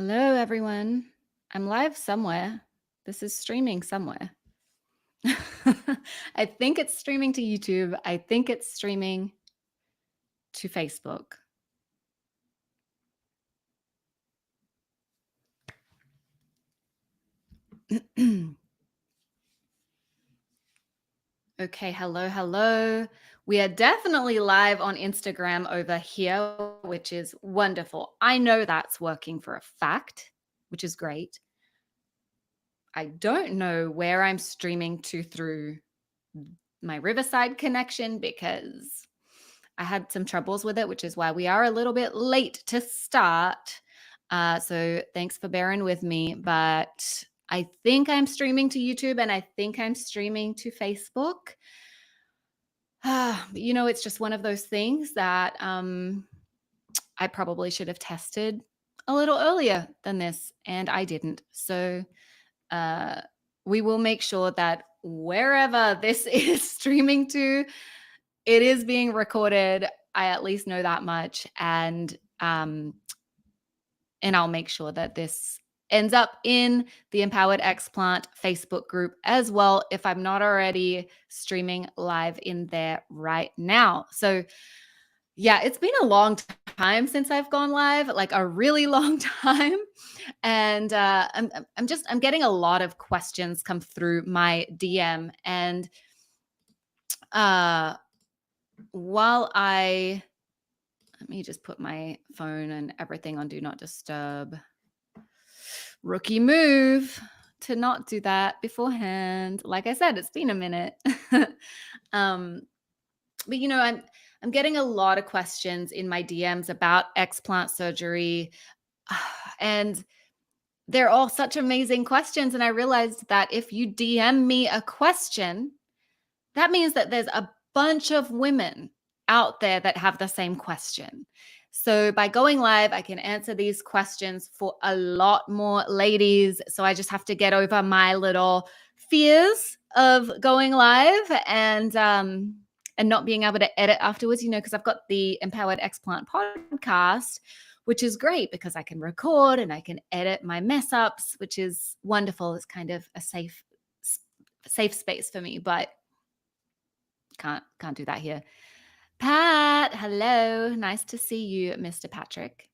Hello, everyone. I'm live somewhere. This is streaming somewhere. I think it's streaming to YouTube. I think it's streaming to Facebook. Okay, hello. We are definitely live on Instagram over here, which is wonderful. I know that's working for a fact, which is great. I don't know where I'm streaming to through my Riverside connection because I had some troubles with it, which is why we are a little bit late to start. So thanks for bearing with me. But I think I'm streaming to YouTube and I think I'm streaming to Facebook. It's just one of those things that I probably should have tested a little earlier than this, and I didn't. So uh, we will make sure that wherever this is streaming to, it is being recorded. I at least know that much, and I'll make sure that this ends up in the Empowered Explant Facebook group as well, if I'm not already streaming live in there right now. So yeah, it's been a long time since I've gone live, like a really long time. And I'm getting a lot of questions come through my DM. And while let me just put my phone and everything on Do Not Disturb. Rookie move to not do that beforehand. Like I said, it's been a minute. But I'm getting a lot of questions in my DMs about explant surgery. And they're all such amazing questions. And I realized that if you DM me a question, that means that there's a bunch of women out there that have the same question. So by going live, I can answer these questions for a lot more ladies. So I just have to get over my little fears of going live and not being able to edit afterwards, because I've got the Empowered Explant podcast, which is great because I can record and I can edit my mess ups, which is wonderful. It's kind of a safe space for me, but can't do that here. Pat, hello. Nice to see you, Mr. Patrick.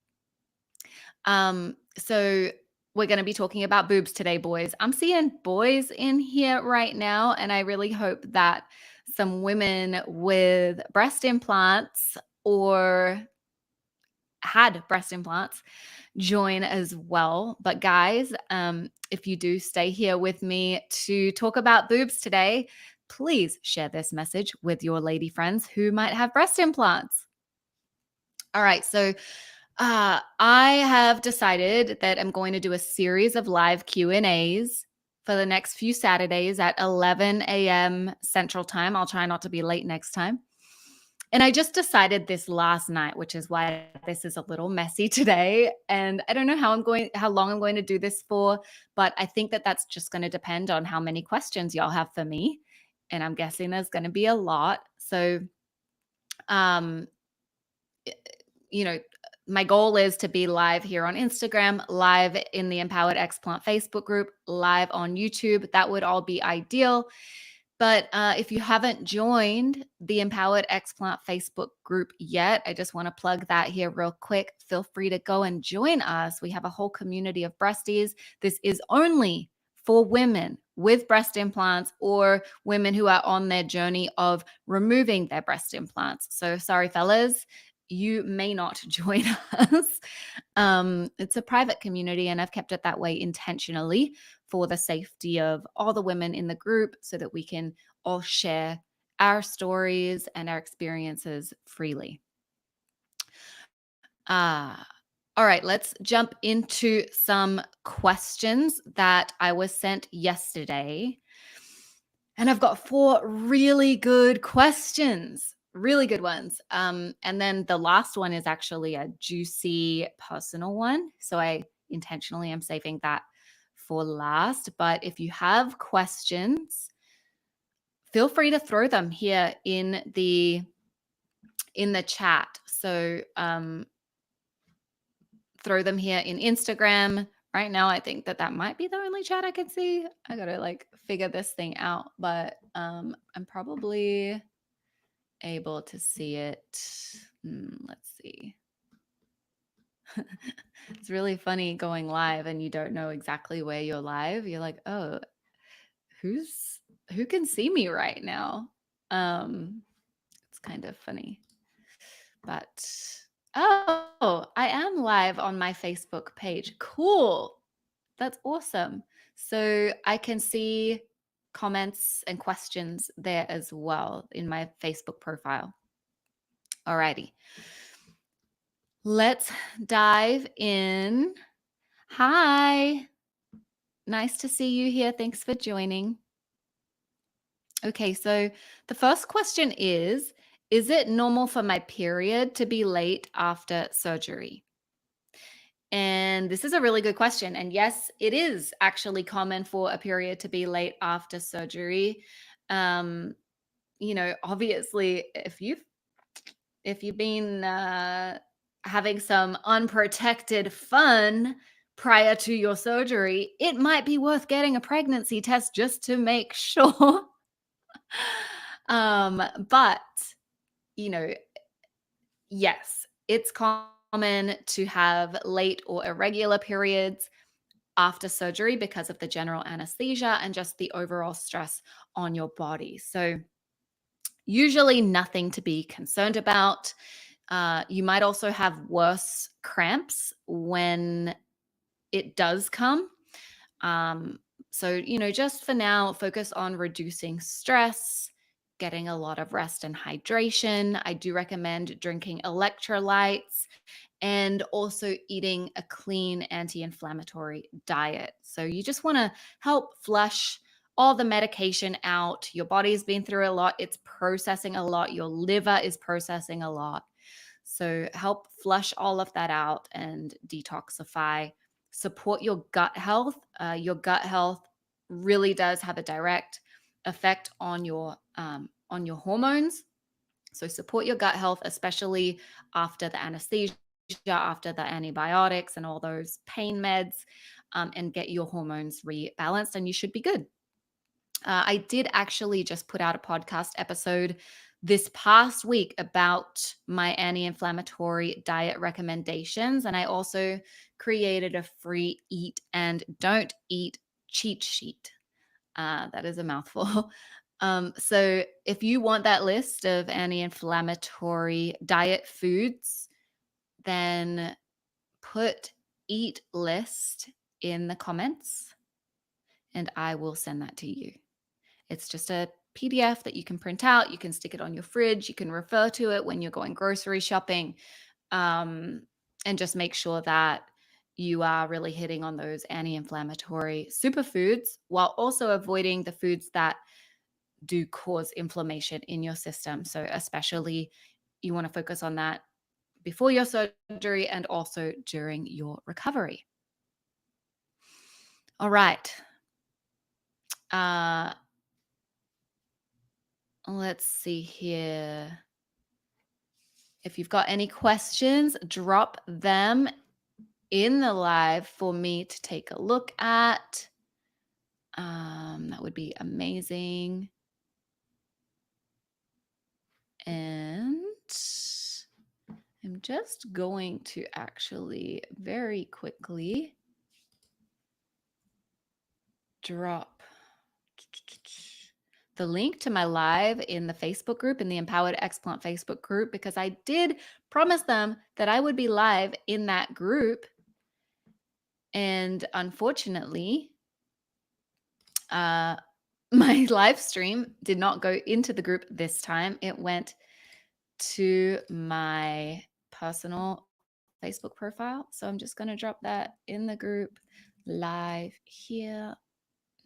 So we're going to be talking about boobs today, boys. I'm seeing boys in here right now, and I really hope that some women with breast implants or had breast implants join as well. But guys, if you do stay here with me to talk about boobs today, please share this message with your lady friends who might have breast implants. All right, so I have decided that I'm going to do a series of live Q&As for the next few Saturdays at 11 a.m. Central Time. I'll try not to be late next time. And I just decided this last night, which is why this is a little messy today. And I don't know how long I'm going to do this for, but I think that that's just going to depend on how many questions y'all have for me. And I'm guessing there's going to be a lot. So, my goal is to be live here on Instagram, live in the Empowered Explant Facebook group, live on YouTube. That would all be ideal. But if you haven't joined the Empowered Explant Facebook group yet, I just want to plug that here real quick. Feel free to go and join us. We have a whole community of breasties. This is only for women with breast implants or women who are on their journey of removing their breast implants. So sorry, fellas, you may not join us. It's a private community, and I've kept it that way intentionally for the safety of all the women in the group so that we can all share our stories and our experiences freely. All right, let's jump into some questions that I was sent yesterday. And I've got 4 really good questions, really good ones. And then the last one is actually a juicy personal one. So I intentionally am saving that for last. But if you have questions, feel free to throw them here in the chat. So throw them here in Instagram. Right now, I think that might be the only chat I can see. I gotta like figure this thing out, but I'm probably able to see it. Let's see. It's really funny going live and you don't know exactly where you're live. You're like, oh, who can see me right now? It's kind of funny. But oh, I am live on my Facebook page. Cool. That's awesome. So I can see comments and questions there as well in my Facebook profile. Alrighty. Let's dive in. Hi. Nice to see you here. Thanks for joining. Okay, so the first question is it normal for my period to be late after surgery? And this is a really good question. And yes, it is actually common for a period to be late after surgery. Um, obviously, if you've been having some unprotected fun prior to your surgery, it might be worth getting a pregnancy test just to make sure. But yes, it's common to have late or irregular periods after surgery because of the general anesthesia and just the overall stress on your body. So usually nothing to be concerned about. You might also have worse cramps when it does come. So, just for now, focus on reducing stress, getting a lot of rest and hydration. I do recommend drinking electrolytes and also eating a clean anti-inflammatory diet. So you just want to help flush all the medication out. Your body's been through a lot. It's processing a lot. Your liver is processing a lot. So help flush all of that out and detoxify. Support your gut health. Your gut health really does have a direct effect on your hormones. So support your gut health, especially after the anesthesia, after the antibiotics and all those pain meds, and get your hormones rebalanced, and you should be good. I did actually just put out a podcast episode this past week about my anti-inflammatory diet recommendations. And I also created a free eat and don't eat cheat sheet. That is a mouthful. So if you want that list of anti-inflammatory diet foods, then put eat list in the comments and I will send that to you. It's just a PDF that you can print out. You can stick it on your fridge. You can refer to it when you're going grocery shopping, and just make sure that you are really hitting on those anti-inflammatory superfoods while also avoiding the foods that do cause inflammation in your system. So especially you want to focus on that before your surgery and also during your recovery. All right. Let's see here. If you've got any questions, drop them in the live for me to take a look at. That would be amazing. And I'm just going to actually very quickly drop the link to my live in the Facebook group, in the Empowered Explant Facebook group, because I did promise them that I would be live in that group. And unfortunately, my live stream did not go into the group this time. It went to my personal Facebook profile. So I'm just going to drop that in the group live here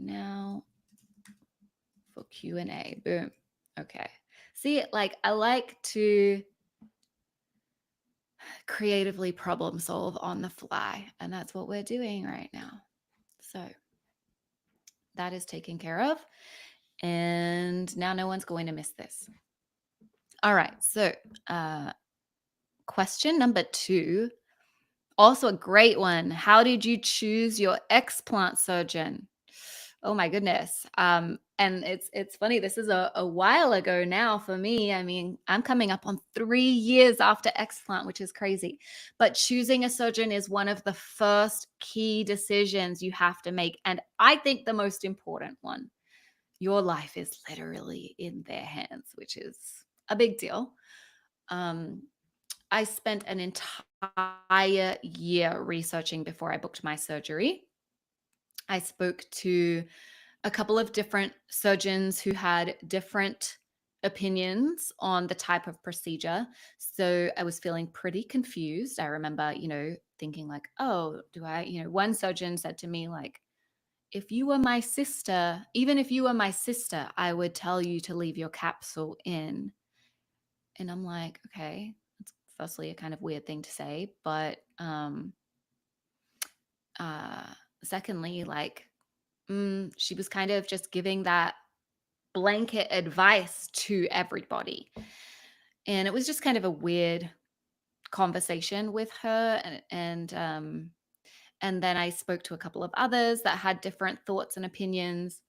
now for Q&A. Boom. Okay. See, like I like to creatively problem solve on the fly, and that's what we're doing right now. So that is taken care of, and now no one's going to miss this. All right. So question number 2, Also a great one. How did you choose your explant surgeon? Oh my goodness. And it's funny. This is a while ago now for me. I mean, I'm coming up on 3 years after explant, which is crazy. But choosing a surgeon is one of the first key decisions you have to make, and I think the most important one. Your life is literally in their hands, which is a big deal. Um, I spent an entire year researching before I booked my surgery. I spoke to a couple of different surgeons who had different opinions on the type of procedure. So I was feeling pretty confused. I remember, thinking like, oh, one surgeon said to me, like, if you were my sister, even if you were my sister, I would tell you to leave your capsule in. And I'm like, okay, that's firstly a kind of weird thing to say. But uh, secondly, like, she was kind of just giving that blanket advice to everybody. And it was just kind of a weird conversation with her. And then I spoke to a couple of others that had different thoughts and opinions.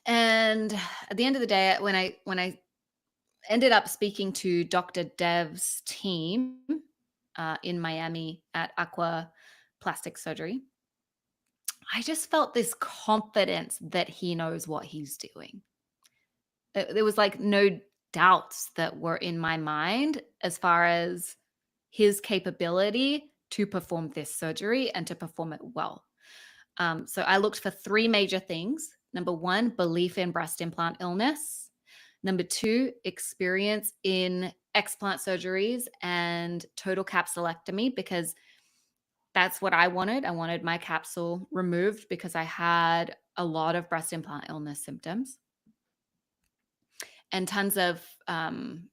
And at the end of the day, when I ended up speaking to Dr. Dev's team in Miami at Aqua Plastic Surgery, I just felt this confidence that he knows what he's doing. There was like no doubts that were in my mind as far as his capability to perform this surgery and to perform it well. So I looked for three major things. Number one, belief in breast implant illness. Number two, experience in explant surgeries and total capsulectomy, because that's what I wanted. I wanted my capsule removed because I had a lot of breast implant illness symptoms, and tons of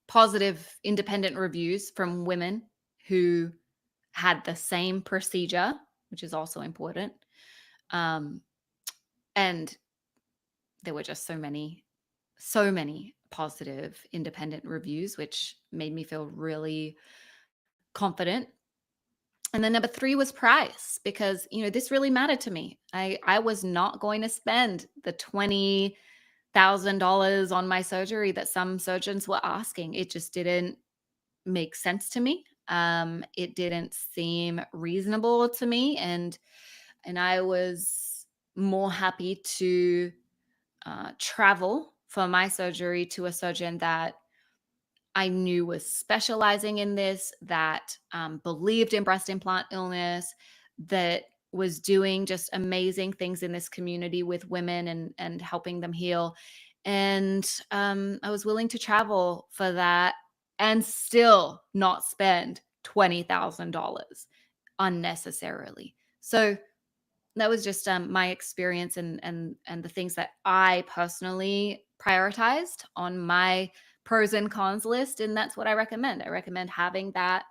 positive independent reviews from women who had the same procedure, which is also important. Um, and there were just so many positive independent reviews, which made me feel really confident. And then number three was price, because this really mattered to me. I was not going to spend the $20,000 on my surgery that some surgeons were asking. It just didn't make sense to me. It didn't seem reasonable to me, and I was more happy to travel for my surgery to a surgeon that I knew was specializing in this, that believed in breast implant illness, that was doing just amazing things in this community with women and helping them heal. And I was willing to travel for that and still not spend $20,000 unnecessarily. So that was just my experience, and the things that I personally prioritized on my pros and cons list, and that's what I recommend. I recommend having that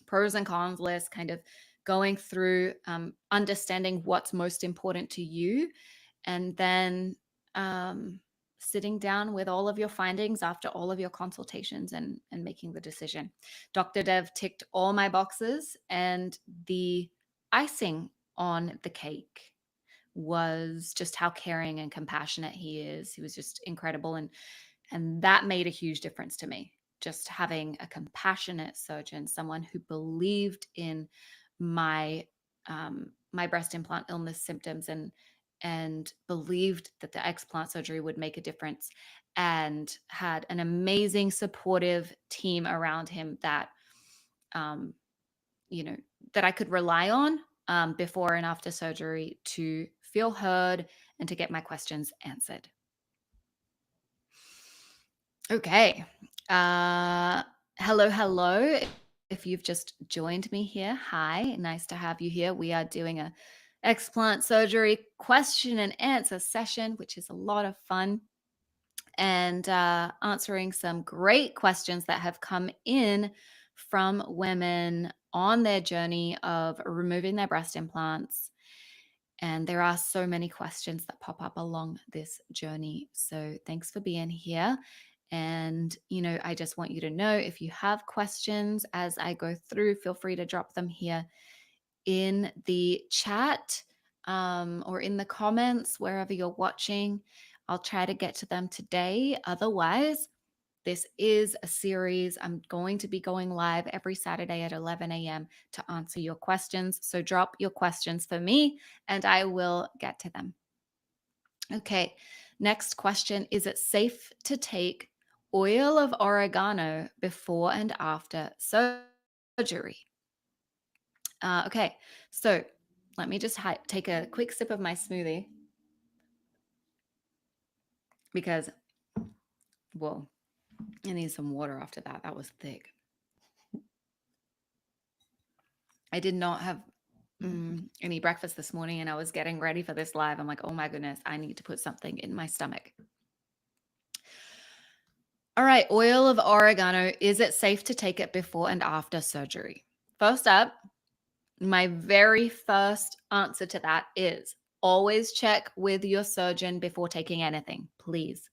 pros and cons list, kind of going through, understanding what's most important to you, and then um, sitting down with all of your findings after all of your consultations, and making the decision. Dr. Dev ticked all my boxes, and the icing on the cake was just how caring and compassionate he is. He was just incredible, and that made a huge difference to me. Just having a compassionate surgeon, someone who believed in my my breast implant illness symptoms, and believed that the explant surgery would make a difference, and had an amazing supportive team around him that um, you know that I could rely on before and after surgery to feel heard and to get my questions answered. Okay. Uh, hello, hello. If you've just joined me here, hi. Nice to have you here. We are doing a explant surgery question and answer session, which is a lot of fun, and answering some great questions that have come in from women on their journey of removing their breast implants. And there are so many questions that pop up along this journey. So thanks for being here. And, I just want you to know, if you have questions as I go through, feel free to drop them here in the chat, or in the comments, wherever you're watching. I'll try to get to them today. Otherwise, this is a series. I'm going to be going live every Saturday at 11 a.m. to answer your questions. So drop your questions for me and I will get to them. Okay, next question. Is it safe to take oil of oregano before and after surgery? Okay, so let me just take a quick sip of my smoothie because, whoa, I need some water after that. That was thick. I did not have any breakfast this morning and I was getting ready for this live. I'm like, oh my goodness, I need to put something in my stomach. All right, oil of oregano. Is it safe to take it before and after surgery? First up, my very first answer to that is always check with your surgeon before taking anything, please.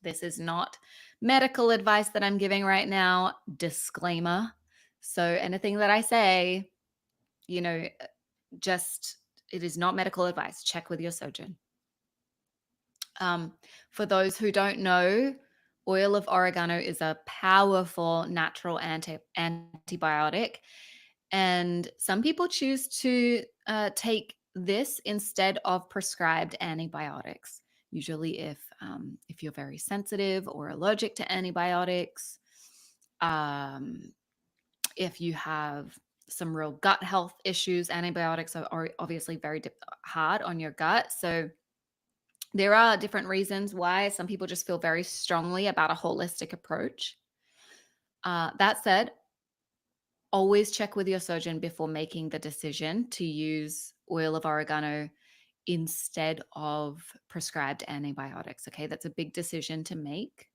This is not medical advice that I'm giving right now. Disclaimer. So anything that I say, just it is not medical advice. Check with your surgeon. For those who don't know, oil of oregano is a powerful natural antibiotic. And some people choose to take this instead of prescribed antibiotics. Usually, if you're very sensitive or allergic to antibiotics, if you have some real gut health issues, antibiotics are obviously very hard on your gut. So there are different reasons why some people just feel very strongly about a holistic approach. That said, always check with your surgeon before making the decision to use oil of oregano instead of prescribed antibiotics. Okay, that's a big decision to make.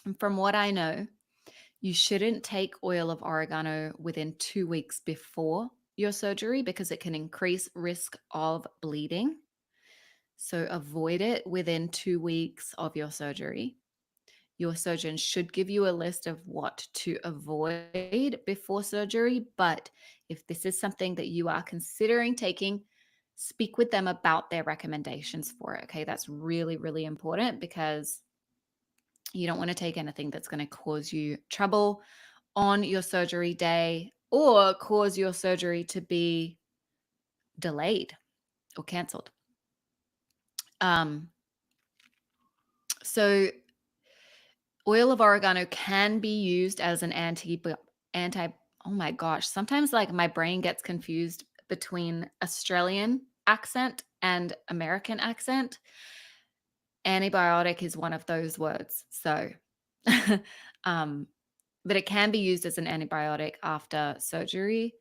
And from what I know, you shouldn't take oil of oregano within 2 weeks before your surgery because it can increase risk of bleeding. So avoid it within 2 weeks of your surgery. Your surgeon should give you a list of what to avoid before surgery. But if this is something that you are considering taking, speak with them about their recommendations for it. Okay, that's really, really important because you don't want to take anything that's going to cause you trouble on your surgery day or cause your surgery to be delayed or canceled. So oil of oregano can be used as an oh my gosh, sometimes like my brain gets confused between Australian accent and American accent. Antibiotic is one of those words. So but it can be used as an antibiotic after surgery.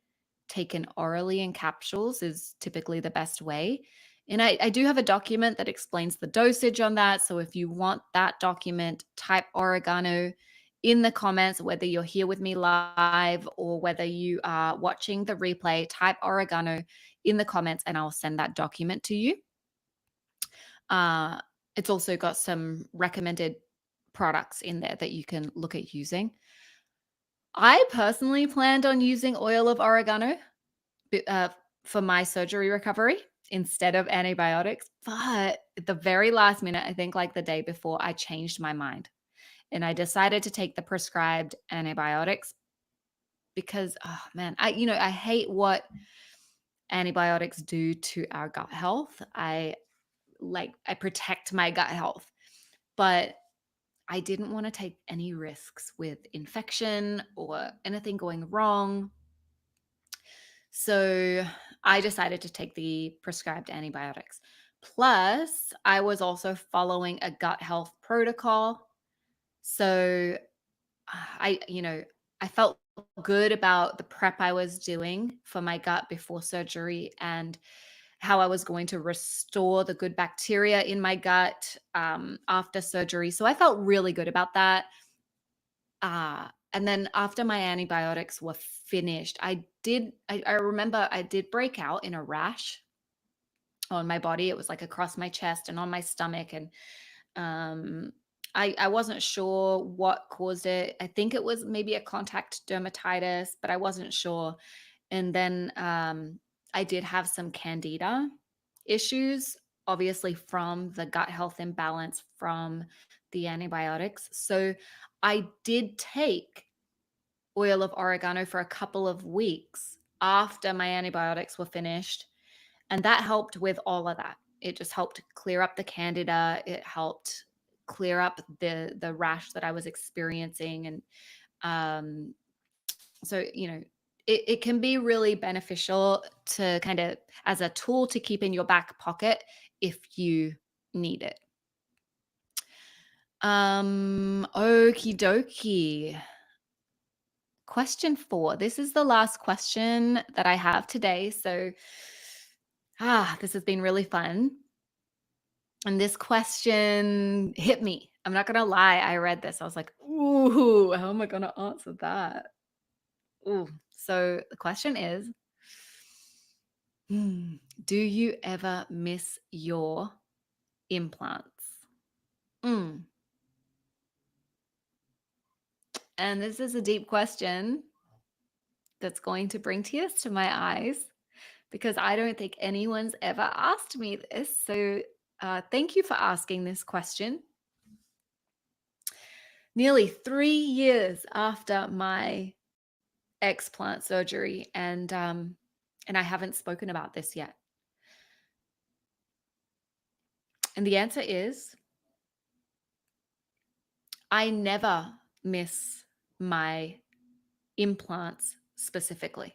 Taken orally in capsules is typically the best way. And I do have a document that explains the dosage on that. So if you want that document, type oregano in the comments, whether you're here with me live or whether you are watching the replay, type oregano in the comments and I'll send that document to you. It's also got some recommended products in there that you can look at using. I personally planned on using oil of oregano for my surgery recovery instead of antibiotics. But at the very last minute, I think like the day before, I changed my mind and I decided to take the prescribed antibiotics because, oh man, I hate what antibiotics do to our gut health. I protect my gut health, but I didn't want to take any risks with infection or anything going wrong. So I decided to take the prescribed antibiotics. Plus, I was also following a gut health protocol. So I felt good about the prep I was doing for my gut before surgery and how I was going to restore the good bacteria in my gut after surgery. So I felt really good about that. And then after my antibiotics were finished, I remember I did break out in a rash on my body. It was like across my chest and on my stomach. And I wasn't sure what caused it. I think it was maybe a contact dermatitis, but I wasn't sure. And then I did have some candida issues, obviously from the gut health imbalance from the antibiotics. So I did take oil of oregano for a couple of weeks after my antibiotics were finished. And that helped with all of that. It just helped clear up the candida. It helped clear up the rash that I was experiencing. And um, so, it can be really beneficial to kind of as a tool to keep in your back pocket if you need it. Okie dokie. Question 4. This is the last question that I have today. So, this has been really fun. And this question hit me. I'm not gonna lie. I read this. I was like, ooh, how am I gonna answer that? Ooh. So the question is, hmm, do you ever miss your implants? Mm. And this is a deep question that's going to bring tears to my eyes because I don't think anyone's ever asked me this. So thank you for asking this question. Nearly 3 years after my explant surgery, and I haven't spoken about this yet. And the answer is I never miss my implants specifically,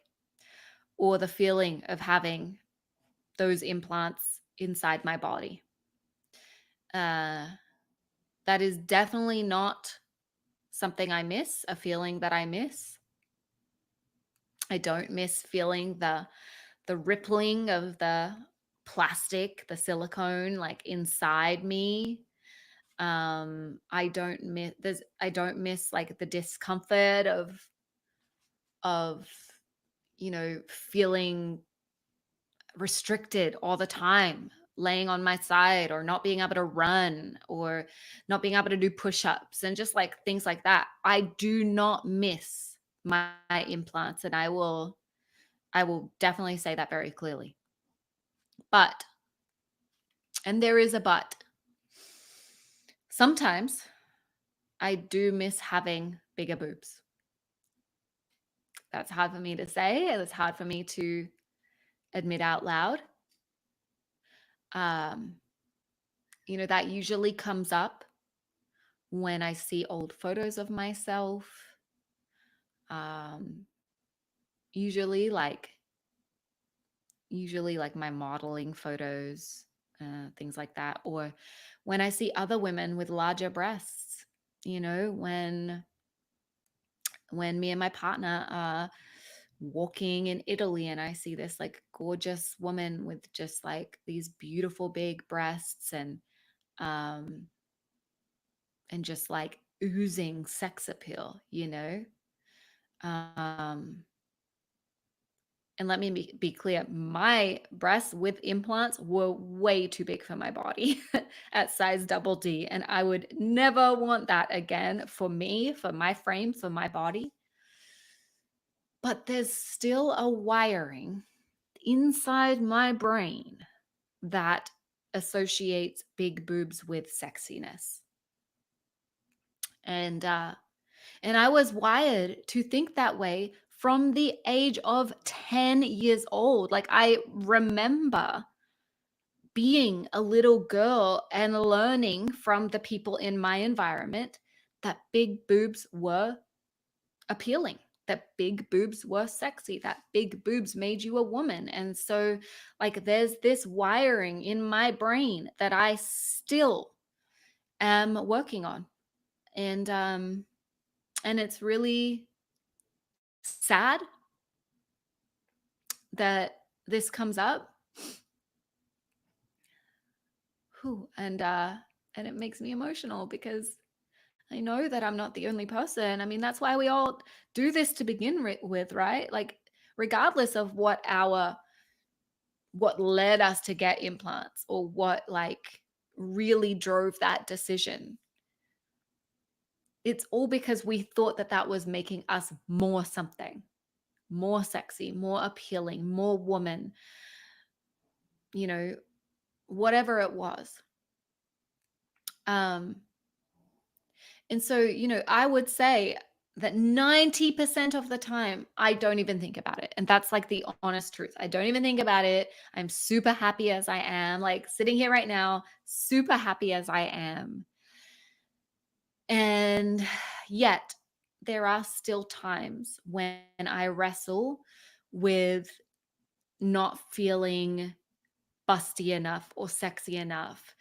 or the feeling of having those implants inside my body. Uh, that is definitely not something I miss, a feeling that I miss. I don't miss feeling the rippling of the plastic, the silicone like inside me. I don't miss like the discomfort of feeling restricted all the time, laying on my side or not being able to run or not being able to do push-ups and just like things like that. I do not miss my implants, and I will definitely say that very clearly. But, and there is a but, sometimes I do miss having bigger boobs. That's hard for me to say, and it's hard for me to admit out loud. Um, that usually comes up when I see old photos of myself. Um, usually like usually like my modeling photos, things like that, or when I see other women with larger breasts. When me and my partner are walking in Italy and I see this like gorgeous woman with just like these beautiful big breasts um and just like oozing sex appeal, Um and let me be clear, my breasts with implants were way too big for my body at size double D, and I would never want that again for me, for my frame, for my body. But there's still a wiring inside my brain that associates big boobs with sexiness. And I was wired to think that way from the age of 10 years old. Like I remember being a little girl and learning from the people in my environment that big boobs were appealing, that big boobs were sexy, that big boobs made you a woman. And so like there's this wiring in my brain that I still am working on. And it's really sad that this comes up. Whew, and it makes me emotional because I know that I'm not the only person. I mean, that's why we all do this to begin with, right? Like regardless of what led us to get implants or what like really drove that decision. It's all because we thought that that was making us more something, more sexy, more appealing, more woman, you know, whatever it was. Um, and so, I would say that 90% of the time, I don't even think about it. And that's like the honest truth. I don't even think about it. I'm super happy as I am, like sitting here right now, super happy as I am. And yet, there are still times when I wrestle with not feeling busty enough or sexy enough.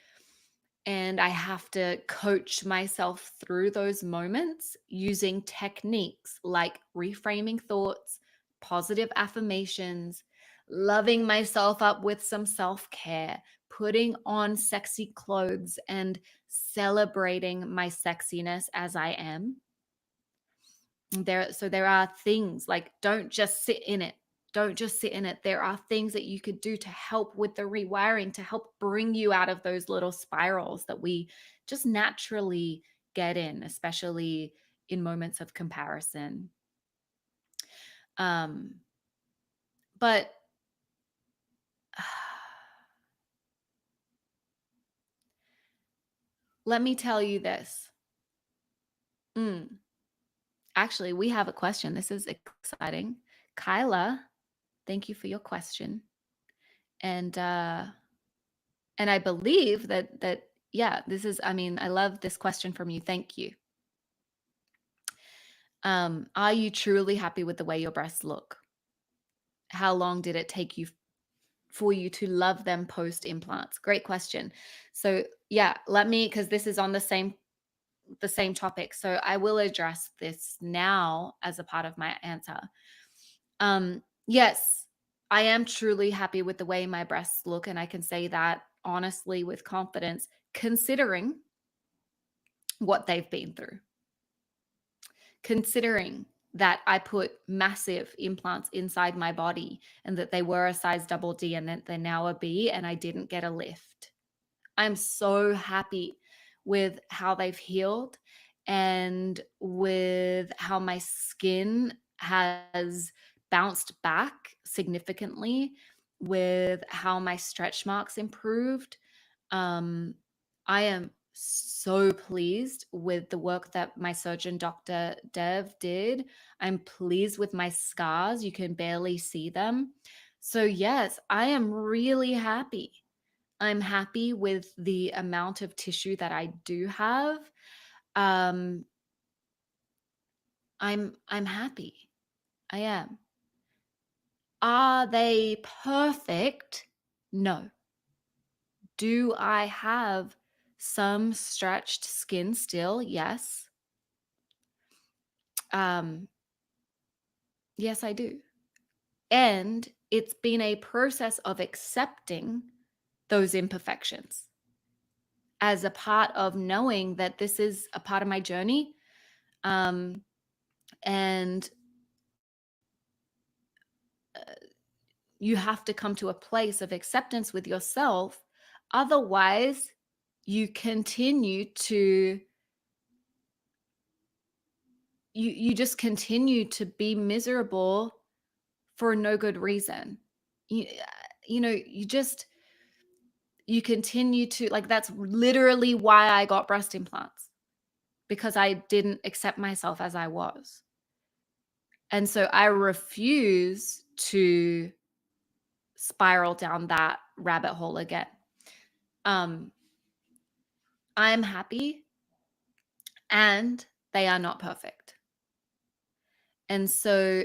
And I have to coach myself through those moments using techniques like reframing thoughts, positive affirmations, loving myself up with some self care, putting on sexy clothes, and celebrating my sexiness as I am. There are things like, don't just sit in it. Don't just sit in it. There are things that you could do to help with the rewiring, to help bring you out of those little spirals that we just naturally get in, especially in moments of comparison. Um, but let me tell you this. Mm, Actually, we have a question. This is exciting. Kyla, thank you for your question. And I believe that yeah, this is, I mean, I love this question from you. Thank you. Are you truly happy with the way your breasts look? How long did it take you for you to love them post implants? Great question. So yeah, let me, because this is on the same topic. So I will address this now as a part of my answer. Yes, I am truly happy with the way my breasts look, and I can say that honestly with confidence, considering what they've been through. Considering that I put massive implants inside my body and that they were a size double D and that they're now a B and I didn't get a lift. I'm so happy with how they've healed and with how my skin has bounced back significantly, with how my stretch marks improved. um, I am so pleased with the work that my surgeon, Dr. Dev, did. I'm pleased with my scars. You can barely see them. So, yes, I am really happy. I'm happy with the amount of tissue that I do have. Um, I'm happy. I am. Are they perfect? No. Do I have some stretched skin still? Yes. Um, yes, I do. And it's been a process of accepting those imperfections as a part of knowing that this is a part of my journey. Um, and you have to come to a place of acceptance with yourself. Otherwise, you continue to you just continue to be miserable for no good reason. You, you continue to, like, that's literally why I got breast implants, because I didn't accept myself as I was. And so I refuse to spiral down that rabbit hole again. Um, I'm happy, and they are not perfect. And so,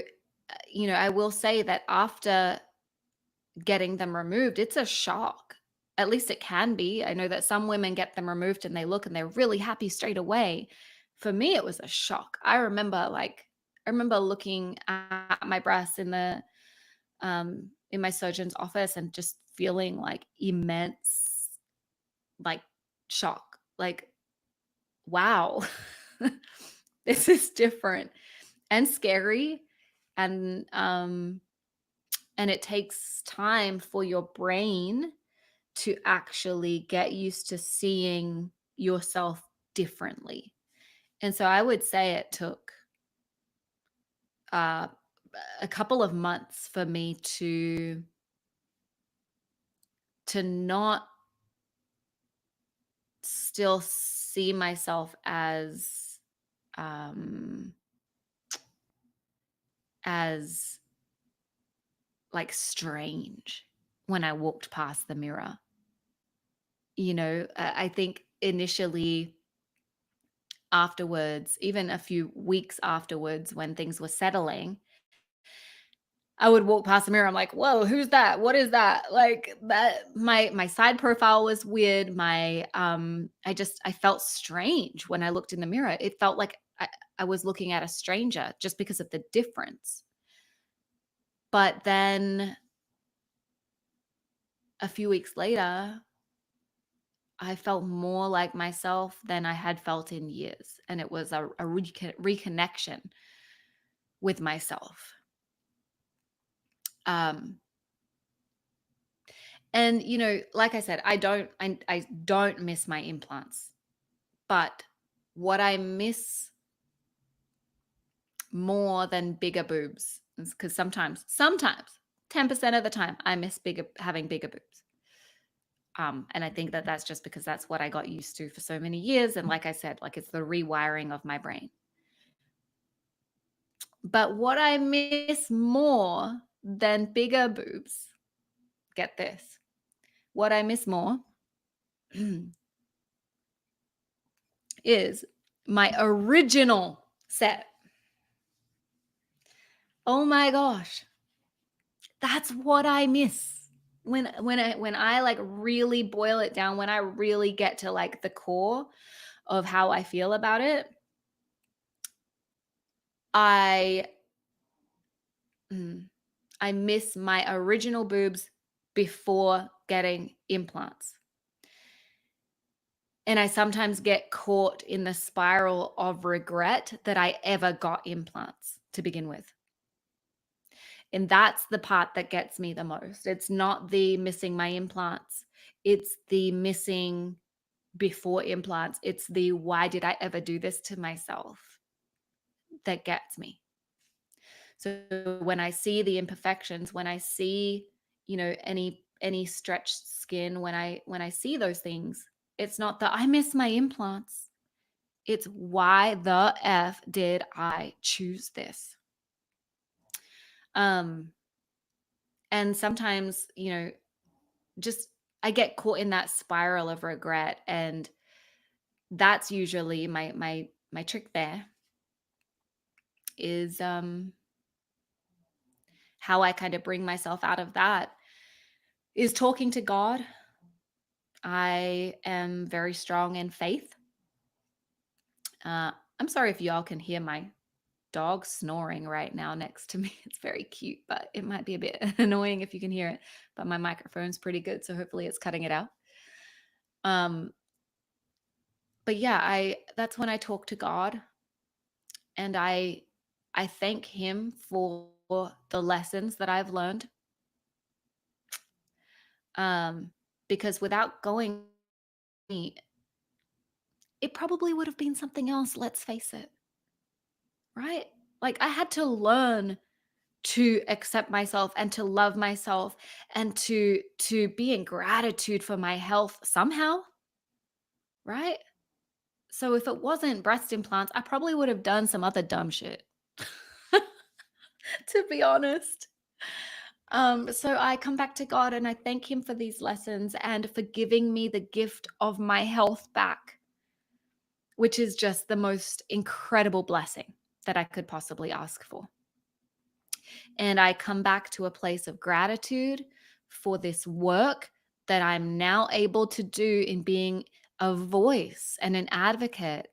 I will say that after getting them removed, it's a shock. At least it can be. I know that some women get them removed and they look and they're really happy straight away. For me, it was a shock. I remember looking at my breasts in my surgeon's office and just feeling like immense, like, shock. Like, wow, this is different and scary. And it takes time for your brain to actually get used to seeing yourself differently. And so I would say it took uh, a couple of months for me to not still see myself um as like strange when I walked past the mirror. I think initially afterwards, even a few weeks afterwards when things were settling, I would walk past the mirror. I'm like, "Whoa, who's that? What is that?" Like that my side profile was weird. I felt strange when I looked in the mirror. It felt like I was looking at a stranger just because of the difference. But then a few weeks later, I felt more like myself than I had felt in years. And it was a reconnection with myself. Um, and like I said, I don't miss my implants, but what I miss more than bigger boobs is because sometimes 10% of the time I miss having bigger boobs. And I think that that's just because that's what I got used to for so many years. And like I said, like it's the rewiring of my brain. But what I miss more than bigger boobs, get this, what I miss more is my original set. Oh my gosh. That's what I miss. When I like really boil it down, when I really get to like the core of how I feel about it, I mm, I miss my original boobs before getting implants. And I sometimes get caught in the spiral of regret that I ever got implants to begin with. And that's the part that gets me the most. It's not the missing my implants, it's the missing before implants. It's the why did I ever do this to myself that gets me. So when I see the imperfections, when I see, any stretched skin, when I see those things, it's not that I miss my implants. It's why the F did I choose this? Um and sometimes, just I get caught in that spiral of regret, and that's usually my trick there is how I kind of bring myself out of that is talking to God. I am very strong in faith. I'm sorry if y'all can hear my dog snoring right now next to me. It's very cute, but it might be a bit annoying if you can hear it. But my microphone's pretty good, so hopefully it's cutting it out. Um, but yeah, I that's when I talk to God, and I thank him for the lessons that I've learned. Um, because without going, it probably would have been something else, let's face it. Right? Like I had to learn to accept myself and to love myself and to be in gratitude for my health somehow, right? So if it wasn't breast implants, I probably would have done some other dumb shit. To be honest. So I come back to God and I thank him for these lessons and for giving me the gift of my health back, which is just the most incredible blessing that I could possibly ask for. And I come back to a place of gratitude for this work that I'm now able to do in being a voice and an advocate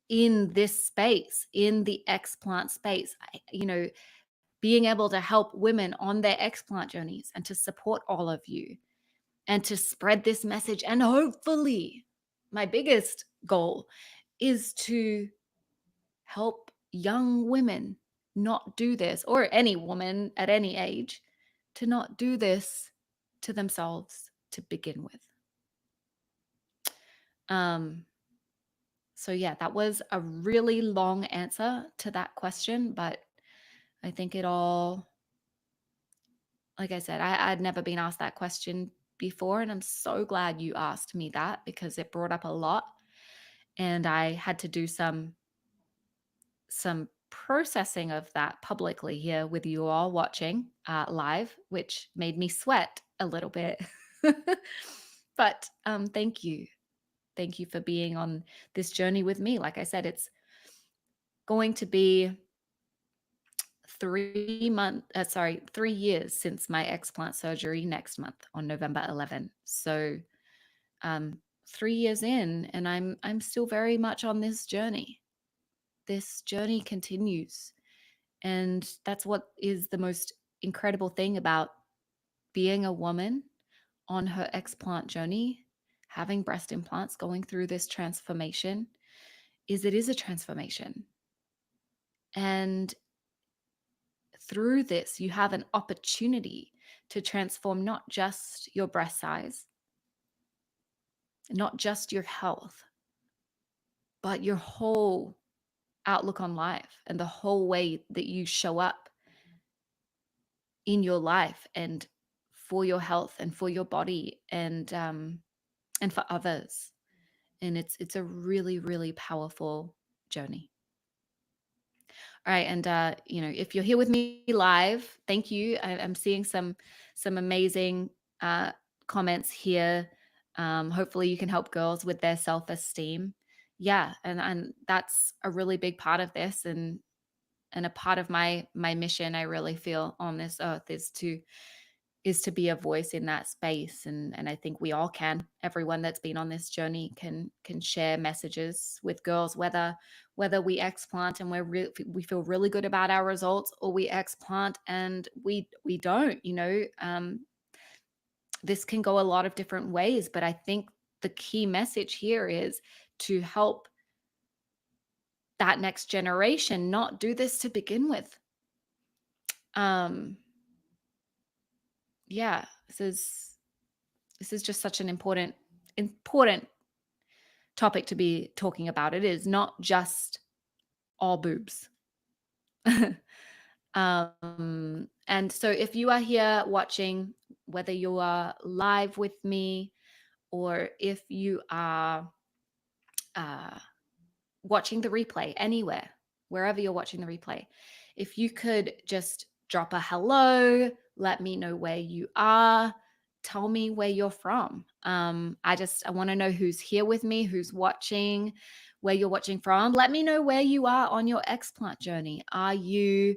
in this space, in the explant space. Being able to help women on their explant journeys and to support all of you and to spread this message. And hopefully, my biggest goal is to help young women not do this, or any woman at any age, to not do this to themselves to begin with. Um, So yeah, that was a really long answer to that question, but I think it all, like I said, I'd never been asked that question before, and I'm so glad you asked me that because it brought up a lot, and I had to do some processing of that publicly here with you all watching live, which made me sweat a little bit. But thank you for being on this journey with me. Like I said, it's going to be 3 years since my explant surgery next month on November 11. So 3 years in, and I'm still very much on this journey. This journey continues, and that's what is the most incredible thing about being a woman on her explant journey, having breast implants, going through this transformation, is it is a transformation. And through this, you have an opportunity to transform not just your breast size, not just your health, but your whole outlook on life and the whole way that you show up in your life and for your health and for your body and for others. And it's a really, really powerful journey. All right, and if you're here with me live, thank you. I'm seeing some amazing uh, comments here. Hopefully, you can help girls with their self-esteem. Yeah, and that's a really big part of this, and a part of my mission. I really feel on this earth is to be a voice in that space, and I think we all can. Everyone that's been on this journey can share messages with girls, whether we explant and we feel really good about our results, or we explant and we don't. This can go a lot of different ways, but I think the key message here is to help that next generation not do this to begin with. um yeah, this is just such an important topic to be talking about. It is not just all boobs. And so if you are here watching, whether you are live with me or if you are uh, watching the replay anywhere, wherever you're watching the replay, if you could just drop a hello, let me know where you are, tell me where you're from. I want to know who's here with me, who's watching, where you're watching from. Let me know where you are on your explant journey. Are you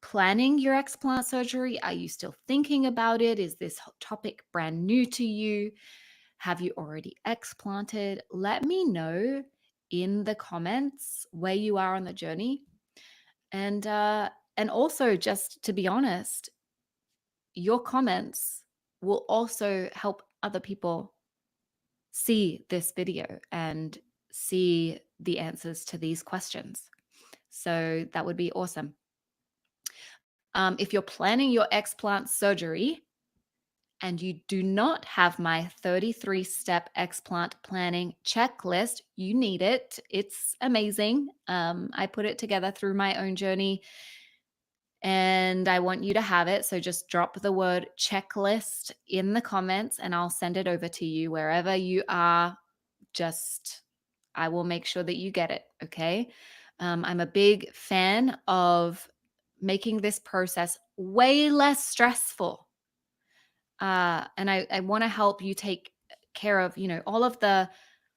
planning your explant surgery? Are you still thinking about it? Is this topic brand new to you? Have you already explanted? Let me know in the comments where you are on the journey. And also, just to be honest, your comments will also help other people see this video and see the answers to these questions. So that would be awesome. If you're planning your explant surgery and you do not have my 33-step explant planning checklist, you need it. It's amazing. I put it together through my own journey, and I want you to have it. So just drop the word checklist in the comments and I'll send it over to you wherever you are. I will make sure that you get it. Okay. I'm a big fan of making this process way less stressful. And I want to help you take care of, all of the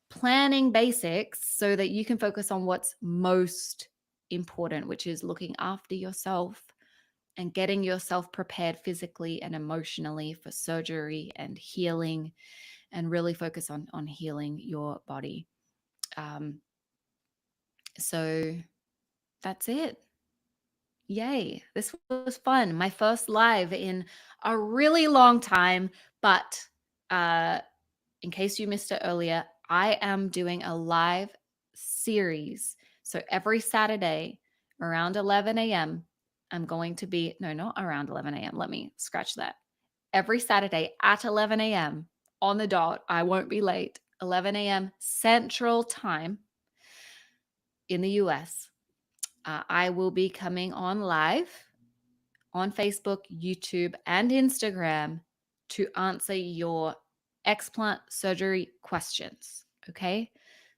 planning basics so that you can focus on what's most important, which is looking after yourself and getting yourself prepared physically and emotionally for surgery and healing, and really focus on healing your body. So that's it. Yay. This was fun. My first live in a really long time. But in case you missed it earlier, I am doing a live series. So every Saturday around 11 a.m., I'm going to be, no, not around 11 a.m. Let me scratch that. Every Saturday at 11 a.m. on the dot, I won't be late, 11 a.m. Central Time. in the US. I will be coming on live on Facebook, YouTube, and Instagram to answer your explant surgery questions. Okay.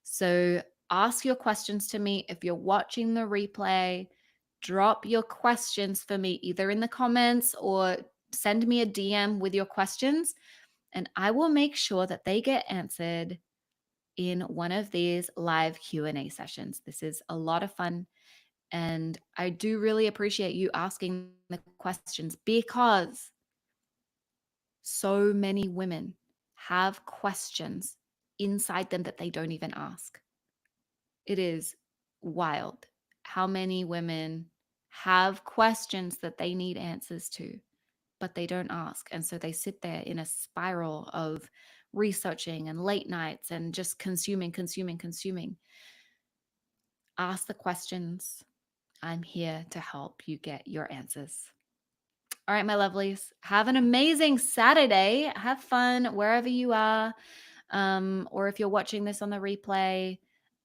So ask your questions to me. If you're watching the replay, drop your questions for me either in the comments or send me a DM with your questions, and I will make sure that they get answered in one of these live Q&A sessions. This is a lot of fun, and I do really appreciate you asking the questions because so many women have questions inside them that they don't even ask. It is wild how many women have questions that they need answers to, but they don't ask. And so they sit there in a spiral of researching and late nights and just consuming, consuming, consuming. Ask the questions. I'm here to help you get your answers. All right, my lovelies, have an amazing Saturday. Have fun wherever you are. Or if you're watching this on the replay,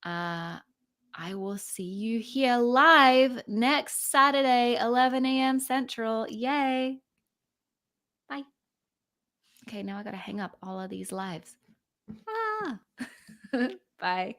I will see you here live next Saturday, 11 a.m. Central. Yay. Bye. Okay, now I got to hang up all of these lives. Ah. Bye.